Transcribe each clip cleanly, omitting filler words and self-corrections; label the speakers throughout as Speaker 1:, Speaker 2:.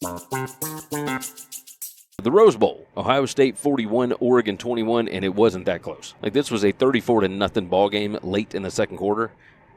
Speaker 1: The Rose Bowl, Ohio State 41, Oregon 21, and it wasn't that close. Like, this was a 34-0 ball game late in the second quarter,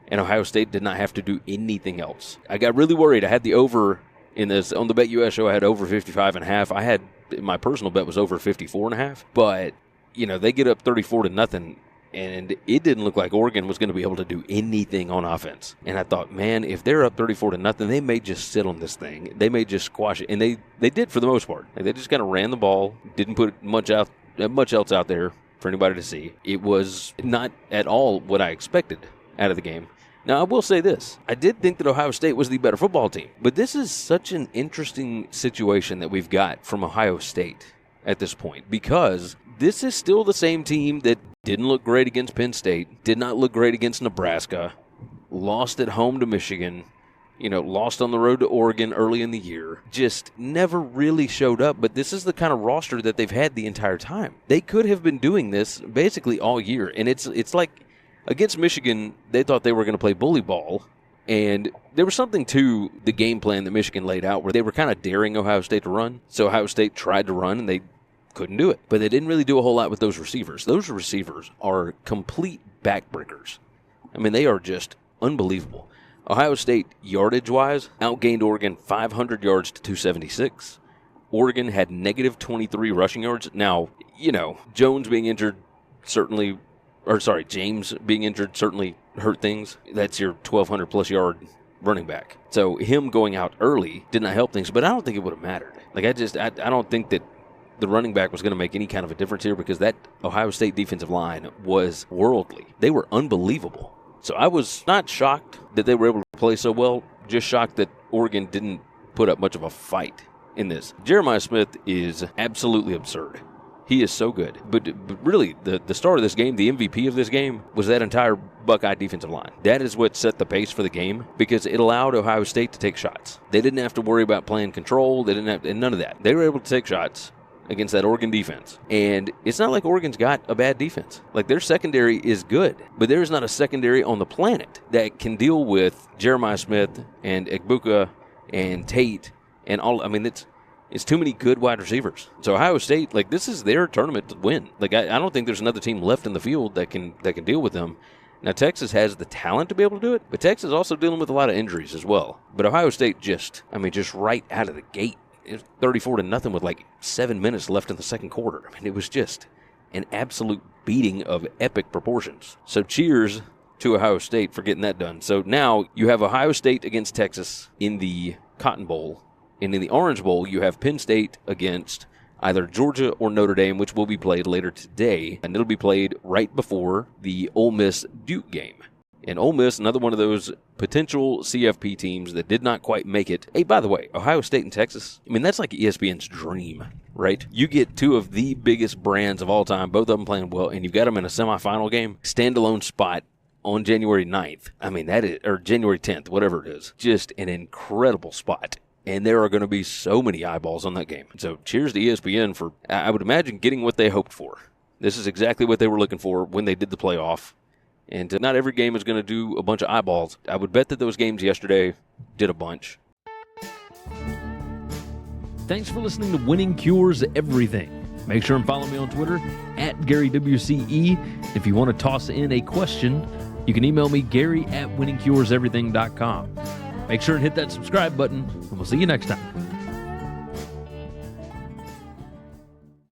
Speaker 1: and Ohio State did not have to do anything else. I got really worried. I had the over in this. On the BetUS show, I had over 55.5. I had, my personal bet was over 54.5. But, they get up 34-0, and it didn't look like Oregon was going to be able to do anything on offense. And I thought, man, if they're up 34-0, they may just sit on this thing. They may just squash it. And they did for the most part. Like, they just kind of ran the ball, didn't put much else out there for anybody to see. It was not at all what I expected out of the game. Now, I will say this. I did think that Ohio State was the better football team. But this is such an interesting situation that we've got from Ohio State at this point, because this is still the same team that didn't look great against Penn State, did not look great against Nebraska, lost at home to Michigan, lost on the road to Oregon early in the year, just never really showed up. But this is the kind of roster that they've had the entire time. They could have been doing this basically all year. And it's like against Michigan, they thought they were going to play bully ball. And there was something to the game plan that Michigan laid out where they were kind of daring Ohio State to run. So Ohio State tried to run, and they couldn't do it. But they didn't really do a whole lot with those receivers. Those receivers are complete backbreakers. I mean, they are just unbelievable. Ohio State, yardage-wise, outgained Oregon 500 yards to 276. Oregon had negative 23 rushing yards. Now, James being injured certainly hurt things. That's your 1,200-plus yard running back. So him going out early did not help things, but I don't think it would have mattered. Like, I don't think that the running back was going to make any kind of a difference here, because that Ohio State defensive line was worldly. They were unbelievable. So I was not shocked that they were able to play so well, just shocked that Oregon didn't put up much of a fight in this. Jeremiah Smith is absolutely absurd. He is so good. But really, the star of this game, the MVP of this game, was that entire Buckeye defensive line. That is what set the pace for the game, because it allowed Ohio State to take shots. They didn't have to worry about playing control. They didn't have none of that. They were able to take shots against that Oregon defense. And it's not like Oregon's got a bad defense. Like, their secondary is good, but there is not a secondary on the planet that can deal with Jeremiah Smith and Egbuka and Tate and all. I mean, it's too many good wide receivers. So Ohio State, like, this is their tournament to win. Like, I don't think there's another team left in the field that can deal with them. Now, Texas has the talent to be able to do it, but Texas is also dealing with a lot of injuries as well. But Ohio State just right out of the gate, it was 34-0 with like 7 minutes left in the second quarter. I mean, it was just an absolute beating of epic proportions. So cheers to Ohio State for getting that done. So now you have Ohio State against Texas in the Cotton Bowl. And in the Orange Bowl, you have Penn State against either Georgia or Notre Dame, which will be played later today. And it'll be played right before the Ole Miss-Duke game. And Ole Miss, another one of those potential CFP teams that did not quite make it. Hey, by the way, Ohio State and Texas, I mean, that's like ESPN's dream, right? You get two of the biggest brands of all time, both of them playing well, and you've got them in a semifinal game, standalone spot on January 9th. I mean, that is, or January 10th, whatever it is. Just an incredible spot. And there are going to be so many eyeballs on that game. So cheers to ESPN for, I would imagine, getting what they hoped for. This is exactly what they were looking for when they did the playoff. And not every game is going to do a bunch of eyeballs. I would bet that those games yesterday did a bunch.
Speaker 2: Thanks for listening to Winning Cures Everything. Make sure and follow me on Twitter @GaryWCE. If you want to toss in a question, you can email me, Gary@winningcureseverything.com. Make sure and hit that subscribe button, and we'll see you next time.